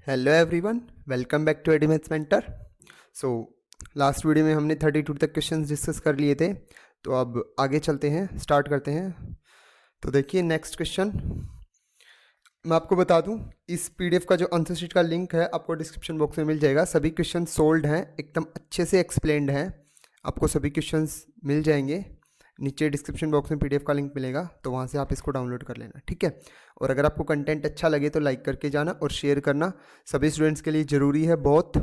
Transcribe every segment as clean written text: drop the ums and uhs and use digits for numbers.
Hello everyone, welcome back to एडीमेथ्स mentor. So last video में हमने 32 तक क्वेश्चंस डिस्कस कर लिए थे, तो अब आगे चलते हैं, स्टार्ट करते हैं। तो देखिए नेक्स्ट क्वेश्चन मैं आपको बता दूं, इस पीडीएफ का जो आंसर शीट का लिंक है आपको डिस्क्रिप्शन बॉक्स में मिल जाएगा। सभी क्वेश्चन सोल्ड हैं, एकदम अच्छे से एक्सप्लेन्ड हैं, आपको सभी क्वेश्चंस मिल जाएंगे। नीचे डिस्क्रिप्शन बॉक्स में पीडीएफ का लिंक मिलेगा, तो वहाँ से आप इसको डाउनलोड कर लेना, ठीक है। और अगर आपको कंटेंट अच्छा लगे तो लाइक करके जाना और शेयर करना, सभी स्टूडेंट्स के लिए ज़रूरी है बहुत,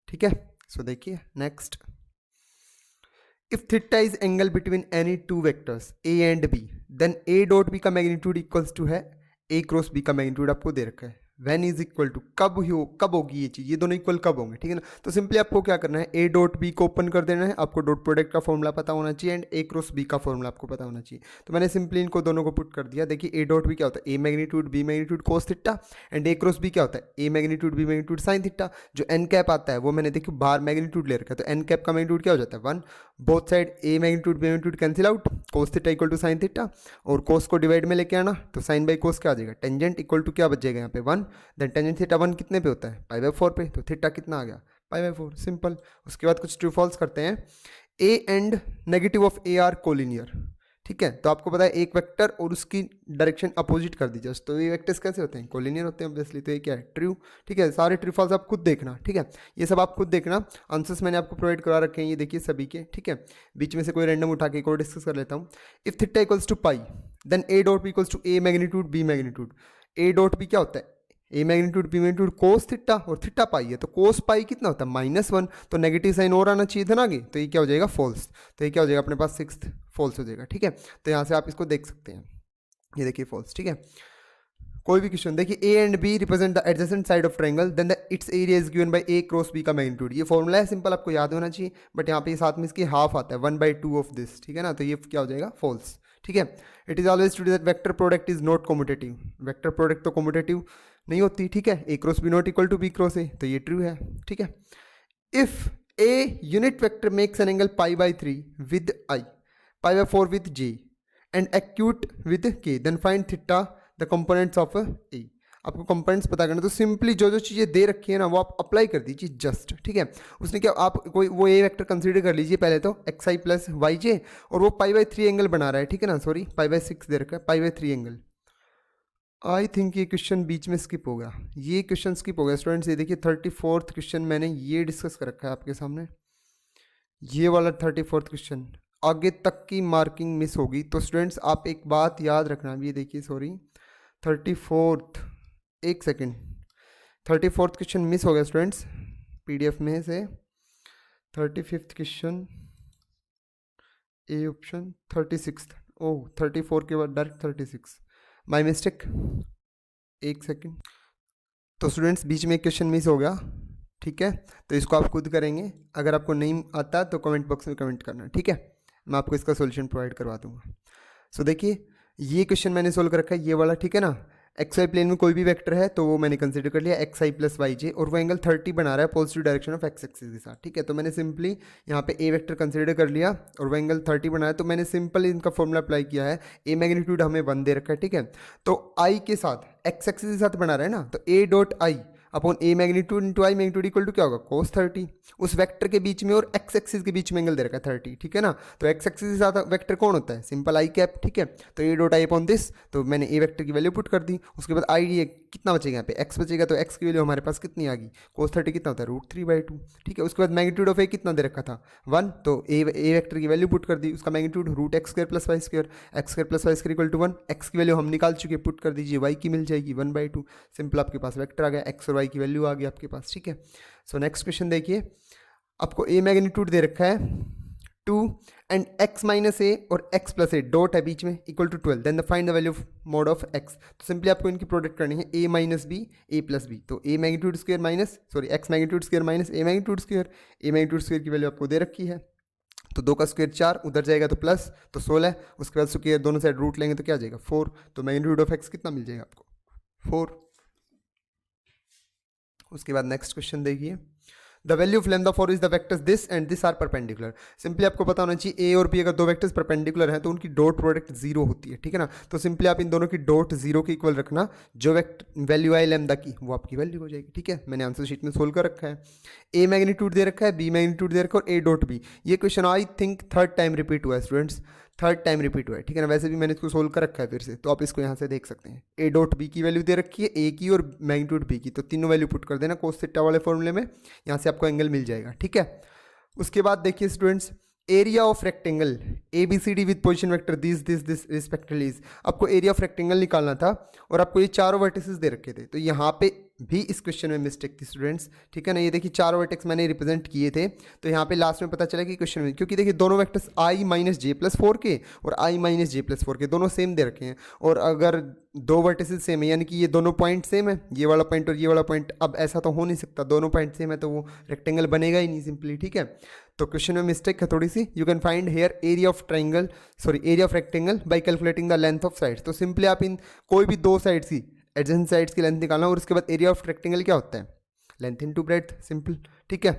ठीक है। सो देखिए next, if theta is angle between any two vectors A and B, then A dot B का मैग्नीट्यूड इक्वल्स टू है ए क्रॉस बी का मैग्नीट्यूड आपको दे रखा है। वैन इज इक्वल टू कब होगी ये चीज़, ये दोनों इक्वल कब होंगे, ठीक है ना। तो सिंपली आपको क्या करना है, ए डॉट बी को ओपन कर देना है, आपको डॉट प्रोडक्ट का फॉर्मूला पता होना चाहिए एंड ए क्रॉस बी का फॉर्मूला आपको पता होना चाहिए। तो मैंने सिंपली इनको दोनों को पुट कर दिया। देखिए ए डॉट बी क्या होता है, A magnitude B magnitude cos theta, and A cross B क्या होता है, A magnitude B magnitude sine theta. जो एन कैप आता है वो मैंने देखिए बाहर मैग्नीट्यूड ले रखा है, तो एन कैप का मैग्नीट्यूड क्या हो जाता है 1। Both side A magnitude B magnitude cancel out, cos theta equal to sine theta, और कोस को डिवाइड में लेके आना, तो साइन बाई कोस क्या आ जाएगा, टेंजेंट इक्वल टू क्या बच जाएगा यहाँ पे 1। देन टेंजेंट थीटा 1 कितने पे होता है, पाई बाई 4 पे, तो थीटा कितना आ गया, पाई बाई 4, सिंपल। उसके बाद कुछ ट्रू फॉल्स करते हैं। A and negative of A R collinear, ठीक है। तो आपको पता है एक वेक्टर और उसकी डायरेक्शन अपोजिट कर दी जस्ट, तो ये वेक्टर्स कैसे होते हैं, कोलिनियर होते हैं ऑब्वियसली। तो ये क्या है, ट्रू, ठीक है। सारे ट्रू फॉल्स आप खुद देखना, ठीक है, ये सब आप खुद देखना। आंसर्स मैंने आपको प्रोवाइड करा रखे हैं, ये देखिए सभी के, ठीक है। बीच में से कोई रैंडम उठा के कोई डिस्कस कर लेता हूँ। If theta equals to pi, then A dot B equals to A magnitude B magnitude. A dot B क्या होता है, A magnitude B magnitude cos theta, और थीटा पाई है, तो कोस पाई कितना होता है -1, तो नेगेटिव साइन और आना चाहिए था ना आगे, तो ये क्या हो जाएगा, फॉल्स। तो ये क्या हो जाएगा अपने पास 6th फॉल्स हो जाएगा, ठीक है। तो यहाँ से आप इसको देख सकते हैं, ये देखिए फॉल्स, ठीक है। कोई भी क्वेश्चन देखिए, A and B represent the adjacent side of triangle, then the its area is given by A cross B का मैग्नीट्यूड। ये फॉर्मूला है, सिंपल आपको याद होना चाहिए, बट यहाँ पे साथ में इसकी हाफ आता है 1/2 ऑफ दिस, ठीक है ना। तो ये क्या हो जाएगा, फॉल्स, ठीक है। It is always true that vector product is not commutative, vector product तो कॉम्यूटेटिव नहीं होती, ठीक है। ए cross B not equal to B cross A, तो ये ट्रू है, ठीक है। If A unit vector makes an angle pi by 3 with I, pi by 4 with J, and acute with K, then find theta the components of A. आपको components पता करना, तो simply जो जो चीज़ें दे रखी है ना वो आप अप्लाई कर दीजिए जस्ट, ठीक है। उसने क्या, आप कोई वो ए वेक्टर कंसीडर कर लीजिए पहले तो, एक्स आई प्लस वाई जे, और वो पाई बाई 3 एंगल बना रहा है, ठीक है ना, सॉरी पाई बाई 6 दे रखा है, पाई बाई 3 एंगल। आई थिंक ये क्वेश्चन बीच में स्किप हो गया, ये क्वेश्चन स्किप हो गया स्टूडेंट्स। ये देखिए 34th क्वेश्चन मैंने ये डिस्कस कर रखा है आपके सामने, ये वाला 34th क्वेश्चन, आगे तक की मार्किंग मिस होगी। तो स्टूडेंट्स आप एक बात याद रखना, ये देखिए सॉरी 34th, एक सेकेंड, 34th क्वेश्चन मिस हो गया स्टूडेंट्स पीडीएफ में से। 35th क्वेश्चन ए ऑप्शन, 36, ओह 34 के बाद डायरेक्ट 36, माय मिस्टेक, एक सेकेंड। तो स्टूडेंट्स बीच में एक क्वेश्चन मिस हो गया, ठीक है। तो इसको आप खुद करेंगे, अगर आपको नहीं आता तो कमेंट बॉक्स में कमेंट करना, ठीक है, मैं आपको इसका सॉल्यूशन प्रोवाइड करवा दूंगा। सो देखिए ये क्वेश्चन मैंने सोल्व कर रखा है, ये वाला, ठीक है ना। एक्स वाई प्लेन में कोई भी वेक्टर है तो वो मैंने कंसिडर कर लिया एक्स आई प्लस वाई जे, और वो एंगल 30 बना रहा है positive direction of x axis के साथ, ठीक है। तो मैंने सिंपली यहाँ पे ए वेक्टर कंसिडर कर लिया और वो एंगल 30 बना है, तो मैंने सिंपल इनका फॉर्मूला अप्लाई किया है। ए मैग्नीट्यूड हमें 1 दे रखा है, ठीक है। तो आई के साथ एक्स एक्सिस के साथ बना रहा है ना, तो a dot i upon a magnitude into i magnitude equal to क्या होगा, कोस 30। उस वेक्टर के बीच में और एक्स एक्सिस के बीच में एंगल दे रखा है 30, ठीक है ना। तो एक्स एक्सिस के साथ वेक्टर कौन होता है, सिंपल आई कैप, ठीक है। तो a dot i upon this, तो मैंने ए वेक्टर की वैल्यू पुट कर दी। उसके बाद आई कितना बचेगा यहाँ पे, एक्स बचेगा, तो एक्स की वैल्यू हमारे पास कितनी आ गई, कोस 30 कितना होता है, √3/2, ठीक है। उसके बाद मैग्नीट्यूड ऑफ ए कितना दे रखा था 1, तो ए वेक्टर की वैल्यू पुट कर दी, उसका magnitude √x² + y², x² + y² equal to 1। X की वैल्यू हम निकाल चुके, पुट कर दीजिए, वाई की मिल जाएगी 1/2, सिंपल आपके पास वेक्टर आ गया, एक्स और वाई की वैल्यू आ गई आपके पास, ठीक है। सो नेक्स्ट क्वेश्चन देखिए, आपको ए मैग्नीट्यूड दे रखा है 2 एंड x माइनस ए और x प्लस ए डॉट है बीच में equal to 12, then the find the value of mod of x। तो सिंपली आपको इनकी प्रोडक्ट करनी है, a minus b a plus b, तो a magnitude square minus sorry x magnitude square minus a magnitude square, a magnitude square की value आपको दे रखी है, तो 2 का स्क्वायर 4, उधर जाएगा तो प्लस, तो 16, उसके बाद स्क्वायर दोनों साइड रूट लेंगे तो क्या आ जाएगा 4, तो मैग्नीट्यूड ऑफ x कितना मिल जाएगा आपको 4। उसके बाद नेक्स्ट क्वेश्चन देखिए, the value of lambda 4 is the vectors this and this are perpendicular. Simply आपको पता होना चाहिए ए और बी अगर दो वेक्टर्स परपेंडिकुलर हैं तो उनकी डॉट प्रोडक्ट जीरो होती है, ठीक है ना। तो सिंपली आप इन दोनों की डॉट जीरो के इक्वल रखना, जो वैल्यू आई लैम्डा की वो आपकी वैल्यू हो जाएगी, ठीक है। मैंने आंसर शीट में सोल्व कर रखा है, ए मैग्नीट्यूड दे रखा है, बी मैग्नीट्यूड दे रखा है और ए डॉट बी। ये question I think third time repeat हुआ है स्टूडेंट्स, थर्ड टाइम रिपीट हुआ है, ठीक है ना। वैसे भी मैंने इसको सोल्व कर रखा है फिर से, तो आप इसको यहाँ से देख सकते हैं। ए डॉट बी की वैल्यू दे रखी है, ए की और मैग्नीट्यूड बी की, तो तीनों वैल्यू पुट कर देना कोस थीटा वाले फॉर्मूले में, यहाँ से आपको एंगल मिल जाएगा, ठीक है। उसके बाद देखिए students, area of rectangle a b c d with position vector this respectively is. आपको एरिया ऑफ रेक्टेंगल निकालना था और आपको ये चारों वर्टिसेस दे रखे थे, तो यहाँ पे भी इस क्वेश्चन में मिस्टेक थी स्टूडेंट्स, ठीक है ना। ये देखिए चारों वर्टेक्स मैंने रिप्रेजेंट किए थे, तो यहाँ पे लास्ट में पता चला कि क्वेश्चन में, क्योंकि देखिए दोनों वेक्टर्स आई माइनस जे प्लस 4 के और आई माइनस जे प्लस 4 के दोनों सेम दे रखे हैं, और अगर दो वर्टिसेस सेम है यानी कि ये दोनों पॉइंट सेम है, ये वाला पॉइंट और ये वाला पॉइंट, अब ऐसा तो हो नहीं सकता, दोनों पॉइंट सेम है तो वो रेक्टेंगल बनेगा ही नहीं सिंपली, ठीक है। तो क्वेश्चन में मिस्टेक है थोड़ी सी। You can find here area of triangle area of rectangle by calculating the length of sides. तो सिंपली आप इन कोई भी दो साइड्स की एडजेसेंट साइड्स की लेंथ निकालना, और उसके बाद एरिया ऑफ रेक्टेंगल क्या होता है, लेंथ इनटू ब्रेड्थ, सिंपल, ठीक है।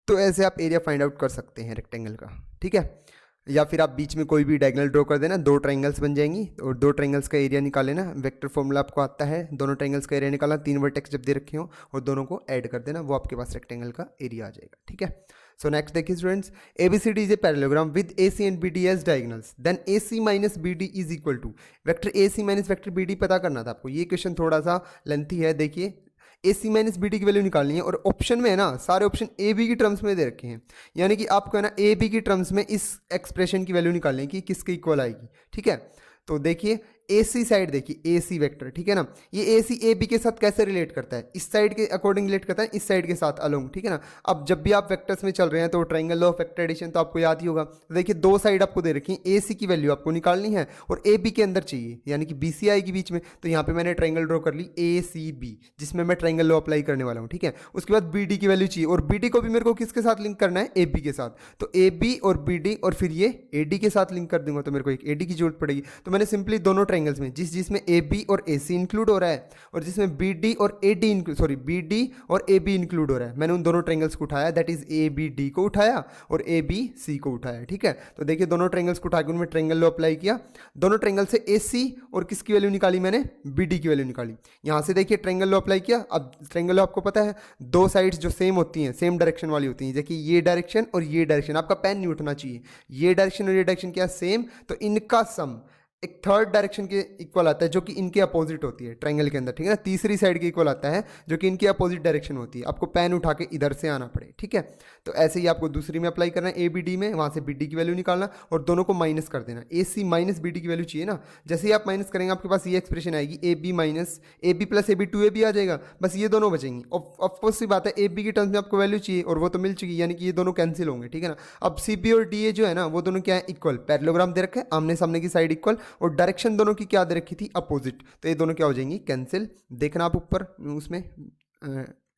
तो ऐसे आप एरिया फाइंड आउट कर सकते हैं रेक्टेंगल का, ठीक है। या फिर आप बीच में कोई भी डायगोनल ड्रॉ कर देना, दो ट्राइंगल्स बन जाएंगी और दो ट्राइंगल्स का एरिया निकाल लेना। वेक्टर फॉर्मूला आपको आता है, दोनों ट्राइंगल्स का एरिया निकालना, तीन वर्टेक्स जब दे रखे हो और दोनों को ऐड कर देना, वो आपके पास रेक्टेंगल का एरिया आ जाएगा, ठीक है। सो नेक्स्ट देखिए students, ABCD is a parallelogram with AC and BD as diagonals, then AC minus BD is equal to vector AC minus vector BD पता करना था आपको। ये क्वेश्चन थोड़ा सा लेंथी है, देखिए AC माइनस BD की वैल्यू निकालनी है, और ऑप्शन में है ना सारे ऑप्शन AB की टर्म्स में दे रखे हैं, यानी कि आपको है ना AB की टर्म्स में इस एक्सप्रेशन की वैल्यू निकालनी है कि किसके इक्वल आएगी, ठीक है। तो देखिए AC साइड देखिए AC वेक्टर, ठीक है ना, ये AC AB के साथ कैसे रिलेट करता है, इस साइड के अकॉर्डिंग रिलेट करता है, इस साइड के साथ अलोंग, ठीक है ना। अब जब भी आप वेक्टर्स में चल रहे हैं तो ट्रायंगल ऑफ वेक्टर एडिशन तो आपको याद ही होगा। तो देखिए दो साइड आपको दे रखी है, AC की वैल्यू आपको निकालनी है और AB के अंदर चाहिए, यानी कि BC आएगी बीच में। तो यहाँ पे मैंने ट्रायंगल ड्रॉ कर ली ACB, जिसमें मैं ट्रायंगल लॉ अप्लाई करने वाला हूँ, ठीक है। उसके बाद BD की वैल्यू चाहिए, और BD को भी मेरे को किसके साथ लिंक करना है, AB के साथ। तो AB और BD और फिर ये AD के साथ लिंक कर दूंगा, तो मेरे को एक AD की जरूरत पड़ेगी। तो मैंने सिंपली दोनों ट्रायंगल्स में जिसमें AB और AC इंक्लूड हो रहा है और जिसमें BD और BD और AB इंक्लूड हो रहा है, मैंने उन दोनों ट्रायंगल्स को उठाया, दैट इज ABD को उठाया और ABC को उठाया, ठीक है। तो देखिए दोनों ट्रायंगल्स को उठा के उनमें ट्रायंगल लॉ अप्लाई किया, दोनों ट्रायंगल से AC और किसकी वैल्यू निकाली मैंने, BD की वैल्यू निकाली। यहाँ से देखिए ट्रायंगल लॉ अप्लाई किया। अब ट्रायंगल लॉ आपको पता है, दो साइड्स जो सेम होती हैं, सेम डायरेक्शन वाली होती हैं, देखिए ये डायरेक्शन और ये डायरेक्शन, आपका पेन नहीं उठना चाहिए, ये डायरेक्शन और ये डायरेक्शन क्या सेम, तो इनका सम एक थर्ड डायरेक्शन के इक्वल आता है जो कि इनके अपोजिट होती है ट्रायंगल के अंदर, ठीक है ना। तीसरी साइड के इक्वल आता है जो कि इनके अपोजिट डायरेक्शन होती है, आपको पेन उठा के इधर से आना पड़े, ठीक है। तो ऐसे ही आपको दूसरी में अप्लाई करना है ABD में, वहाँ से BD की वैल्यू निकालना और दोनों को माइनस कर देना। AC माइनस BD की वैल्यू चाहिए ना, जैसे ही आप माइनस करेंगे आपके पास ये एक्सप्रेशन आएगी AB minus AB plus AB 2AB आ जाएगा, बस ये दोनों बचेंगी। ऑफकोर्स सी बात है AB की टर्म्स में आपको वैल्यू चाहिए और वो तो मिल चुकी है, यानी कि ये दोनों कैंसिल होंगे, ठीक है ना। अब CB और DA जो है ना वो दोनों क्या है, इक्वल, पैरेललोग्राम दे रखा है, आमने सामने की साइड इक्वल, और डायरेक्शन दोनों की क्या दे रखी थी, अपोजिट, तो ये दोनों क्या हो जाएंगी, कैंसिल। देखना आप ऊपर उसमें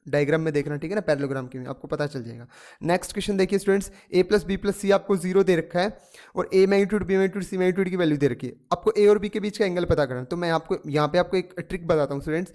डायग्राम में देखना, ठीक है ना, पैरेललोग्राम के में आपको पता चल जाएगा। नेक्स्ट क्वेश्चन देखिए students, A plus B plus C आपको 0 दे रखा है और A magnitude B magnitude C magnitude की वैल्यू दे रखी है, आपको A और B के बीच का एंगल पता करना है। तो मैं आपको यहाँ पे आपको एक ट्रिक बताता हूँ स्टूडेंट्स,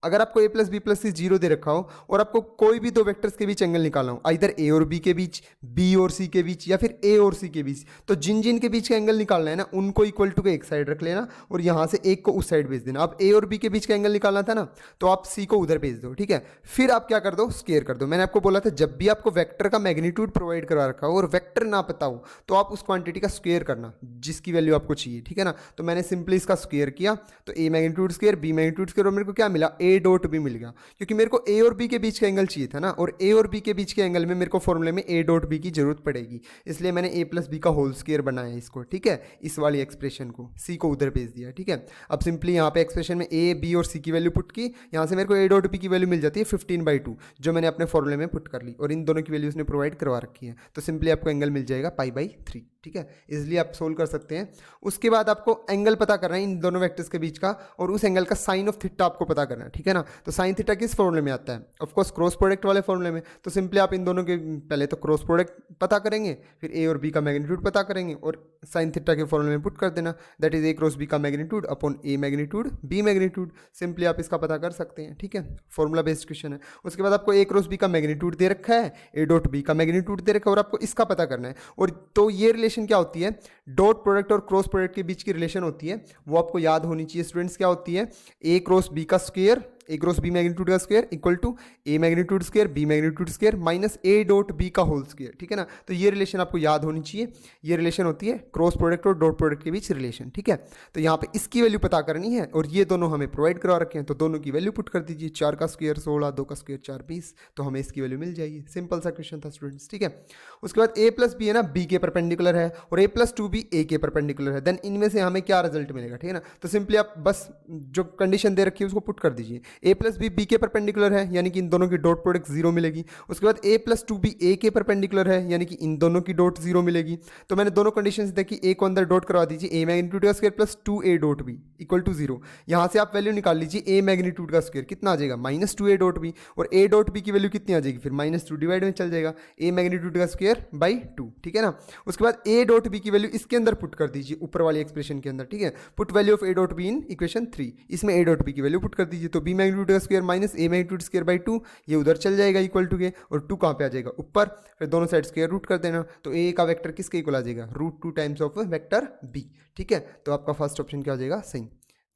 अगर आपको A plus B plus C 0 दे रखा हो और आपको कोई भी दो वेक्टर्स के बीच एंगल निकालना हो, इधर A और B के बीच, B और C के बीच, या फिर A और C के बीच, तो जिन जिन के बीच का एंगल निकालना है ना उनको इक्वल टू के एक साइड रख लेना और यहाँ से एक को उस साइड भेज देना। अब A और B के बीच का एंगल निकालना था ना, तो आप C को उधर भेज दो, ठीक है। फिर आप क्या कर दो, स्क्वायर कर दो। मैंने आपको बोला था जब भी आपको वेक्टर का मैग्नीट्यूड प्रोवाइड करवा रखा हो और वेक्टर ना पता हो तो आप उस क्वांटिटी का स्क्वायर करना जिसकी वैल्यू आपको चाहिए, ठीक है ना। तो मैंने सिंपली इसका स्क्वायर किया, तो A magnitude square B magnitude square, और मेरे को क्या मिला, A डॉट B मिल गया, क्योंकि मेरे को A और B के बीच का एंगल चाहिए था ना, और A और B के बीच के एंगल में मेरे को फॉर्मूले में A डॉट B की जरूरत पड़ेगी, इसलिए मैंने A प्लस B का होल स्क्वायर बनाया इसको, ठीक है। इस वाली एक्सप्रेशन को C को उधर भेज दिया, ठीक है। अब सिंपली यहाँ पे एक्सप्रेशन में A B और C की वैल्यू पुट की, यहाँ से मेरे को A डॉट B की वैल्यू मिल जाती है 15/2, जो मैंने अपने फॉर्मूले में पुट कर ली, और इन दोनों की वैल्यूज ने प्रोवाइड करवा रखी है, तो सिंपली आपको एंगल मिल जाएगा π/3। ठीक है, इजिली आप सोल्व कर सकते हैं। उसके बाद आपको एंगल पता करना है इन दोनों वेक्टर्स के बीच का, और उस एंगल का साइन ऑफ थीटा आपको पता करना है, ठीक है ना। तो साइन थीटा किस फॉर्मूले में आता है, ऑफकोर्स क्रॉस प्रोडक्ट वाले फॉर्मूले में। तो सिंपली आप इन दोनों के पहले तो क्रॉस प्रोडक्ट पता करेंगे, फिर ए और बी का मैग्नीट्यूड पता करेंगे और साइन थीटा के फॉर्मूले में पुट कर देना, that is a cross B का magnitude upon a magnitude B magnitude. Simply आप इसका पता कर सकते हैं, ठीक है, फॉर्मूला बेस्ड क्वेश्चन है। उसके बाद आपको ए क्रॉस बी का मैग्नीट्यूड दे रखा है, ए डॉट बी का मैग्नीट्यूड दे रखा है, और आपको इसका पता करना है। और तो ये रिलेशन क्या होती है, डॉट प्रोडक्ट और क्रॉस प्रोडक्ट के बीच की रिलेशन होती है, वो आपको याद होनी चाहिए स्टूडेंट्स। क्या होती है, ए क्रॉस बी का square, a cross b magnitude का square equal to A magnitude square b magnitude square minus a dot B का होल स्क्वायर, ठीक है ना। तो ये रिलेशन आपको याद होनी चाहिए। ये रिलेशन होती है क्रॉस प्रोडक्ट और डॉट प्रोडक्ट के बीच रिलेशन, ठीक है। तो यहाँ पे इसकी वैल्यू पता करनी है, और ये दोनों हमें प्रोवाइड करवा रखे हैं, तो दोनों की वैल्यू पुट कर दीजिए। 4 का स्क्वायर 16, 2 का स्क्वायर 4 20, तो हमें इसकी वैल्यू मिल जाएगी। सिंपल सा क्वेश्चन था स्टूडेंट्स, ठीक है। उसके बाद ए प्लस बी है ना, बी के परपेंडिकुलर है, और ए प्लस 2b ए के परपेंडिकुलर है, देन इनमें से हमें क्या रिजल्ट मिलेगा, ठीक है ना। तो सिंपली आप बस जो कंडीशन दे रखी है उसको पुट कर दीजिए। ए प्लस बी बी के परपेंडिकुलर है, यानी कि इन दोनों की डॉट प्रोडक्ट 0 मिलेगी। उसके बाद a प्लस 2b a के परपेंडिकुलर है, यानी कि इन दोनों की डॉट 0 मिलेगी। तो मैंने दोनों कंडीशंस देखी, a को अंदर डॉट करवा दीजिए, a मैग्नीट्यूड का square plus 2a dot b equal to 0। यहाँ से आप वैल्यू निकाल लीजिए, a मैग्नीट्यूड का स्क्वायर कितना आ जाएगा, माइनस 2a डॉट b, और a डॉट b की वैल्यू कितनी आ जाएगी, फिर -2 डिवाइड में चल जाएगा, a मैग्नीट्यूड का स्क्वायर बाई 2, ठीक है ना। उसके बाद a डॉट b की वैल्यू इसके अंदर पुट कर दीजिए, ऊपर वाली एक्सप्रेशन के अंदर, ठीक है। Put value of a dot b in equation 3, इसमें a डॉट b की वैल्यू पुट कर दीजिए, तो b मैग्नीट्यूड का square minus a magnitude square by 2, ये उधर चल जाएगा इक्वल टू के, और 2 कहाँ पे आ जाएगा, ऊपर, फिर दोनों साइड स्क्वायर रूट कर देना। तो ए का वेक्टर किसके इक्वल आ जाएगा, √2 टाइम्स ऑफ वेक्टर बी, ठीक है। तो आपका फर्स्ट ऑप्शन क्या हो जाएगा, सही,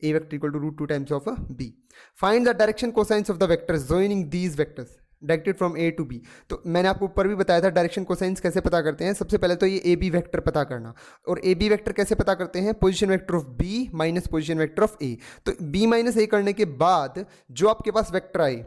A vector equal to √2 times of B. Find the direction cosines of the vectors joining these vectors directed from A to B. तो मैंने आपको ऊपर भी बताया था डायरेक्शन कोसाइंस कैसे पता करते हैं। सबसे पहले तो ये ए बी वेक्टर पता करना, और ए बी वेक्टर कैसे पता करते हैं, position vector of B minus position vector of A. तो बी माइनस ए करने के बाद जो आपके पास वेक्टर आए,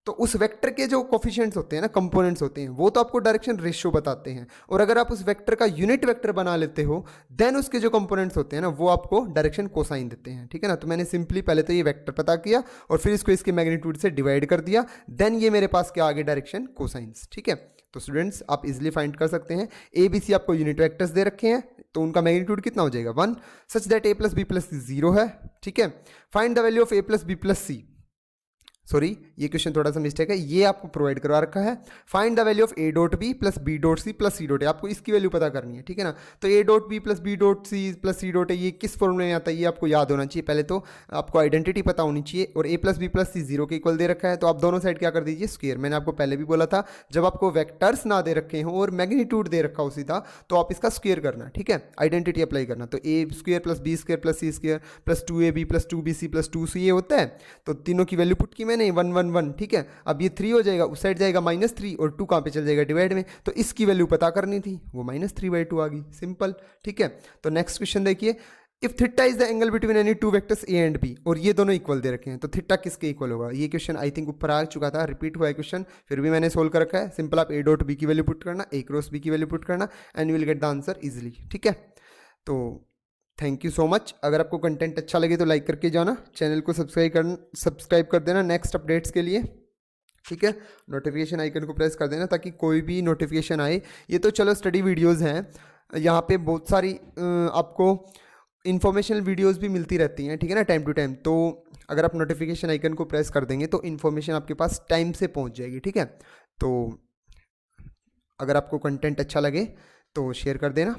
तो उस वेक्टर के जो कोफिशिएंट्स होते हैं ना, कंपोनेंट्स होते हैं, वो तो आपको डायरेक्शन रेशियो बताते हैं। और अगर आप उस वेक्टर का यूनिट वेक्टर बना लेते हो, देन उसके जो कंपोनेंट्स होते हैं ना, वो आपको डायरेक्शन कोसाइन देते हैं, ठीक है ना। तो मैंने सिंपली पहले तो ये वेक्टर पता किया, और फिर इसको इसके मैग्नीट्यूड से डिवाइड कर दिया, देन ये मेरे पास क्या आ गया, डायरेक्शन कोसाइंस, ठीक है। तो स्टूडेंट्स आप इजिली फाइंड कर सकते हैं, ए बी सी आपको यूनिट वेक्टर्स दे रखे हैं, तो उनका मैग्नीट्यूड कितना हो जाएगा 1, such that A plus B plus C 0 है, ठीक है। Find the value of A plus B plus C, sorry ये क्वेश्चन थोड़ा सा मिस्टेक है, ये आपको प्रोवाइड करवा रखा है। Find the value of a dot b plus b dot c plus c dot a, आपको इसकी वैल्यू पता करनी है, ठीक है ना। तो a dot b plus b dot c plus c dot a ये किस फॉर्मूले में आता है, ये आपको याद होना चाहिए। पहले तो आपको आइडेंटिटी पता होनी चाहिए, और ए प्लस बी प्लस सी 0 के इक्वल दे रखा है, तो आप दोनों साइड क्या कर दीजिए, स्क्वायर। मैंने आपको पहले भी बोला था, जब आपको वेक्टर्स ना दे रखे हों और मैग्नीट्यूड दे रखा हो सीधा, तो आप इसका स्क्वायर करना, ठीक है, आइडेंटिटी अप्लाई करना। तो A square plus B square plus C square plus 2ab plus 2bc plus 2c ये होता है। तो तीनों की वैल्यू पुट की मैंने 1 1 1, ठीक है। अब ये 3 हो जाएगा, उस साइड जाएगा -3, और 2 कहाँ पे चल जाएगा, डिवाइड में। तो इसकी वैल्यू पता करनी थी, वो -3/2 आ गई, सिंपल, ठीक है। तो नेक्स्ट क्वेश्चन देखिए, if theta is the angle between any two vectors A and b, और ये दोनों इक्वल दे रखे हैं, तो थीटा किसके इक्वल होगा। ये क्वेश्चन आई थिंक ऊपर आ चुका था, रिपीट हुआ है क्वेश्चन, फिर भी मैंने सोल्व कर रखा है। सिंपल आप ए डॉट बी की वैल्यू पुट करना, ए क्रॉस बी की वैल्यू पुट करना, and you will get the answer easily, ठीक है। तो थैंक यू सो मच। अगर आपको कंटेंट अच्छा लगे तो लाइक करके जाना, चैनल को सब्सक्राइब कर देना नेक्स्ट अपडेट्स के लिए, ठीक है। नोटिफिकेशन आइकन को प्रेस कर देना ताकि कोई भी नोटिफिकेशन आए। ये तो चलो स्टडी वीडियोस हैं, यहाँ पे बहुत सारी आपको इन्फॉर्मेशनल वीडियोस भी मिलती रहती हैं, ठीक है ना, टाइम टू टाइम। तो अगर आप नोटिफिकेशन आइकन को प्रेस कर देंगे तो इन्फॉर्मेशन आपके पास टाइम से पहुँच जाएगी, ठीक है। तो अगर आपको कंटेंट अच्छा लगे तो शेयर कर देना,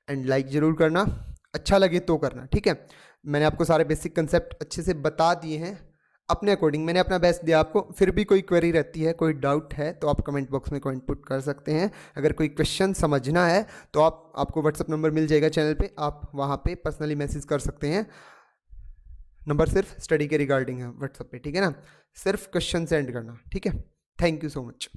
एंड लाइक ज़रूर करना, अच्छा लगे तो करना, ठीक है। मैंने आपको सारे बेसिक कंसेप्ट अच्छे से बता दिए हैं अपने अकॉर्डिंग, मैंने अपना बेस्ट दिया आपको। फिर भी कोई क्वेरी रहती है, कोई डाउट है, तो आप कमेंट बॉक्स में कमेंट पुट कर सकते हैं। अगर कोई क्वेश्चन समझना है तो आपको व्हाट्सअप नंबर मिल जाएगा चैनल पे, आप वहाँ पे पर्सनली मैसेज कर सकते हैं। नंबर सिर्फ स्टडी के रिगार्डिंग है व्हाट्सअप पे, ठीक है ना, सिर्फ क्वेश्चन सेंड करना, ठीक है। Thank you so much.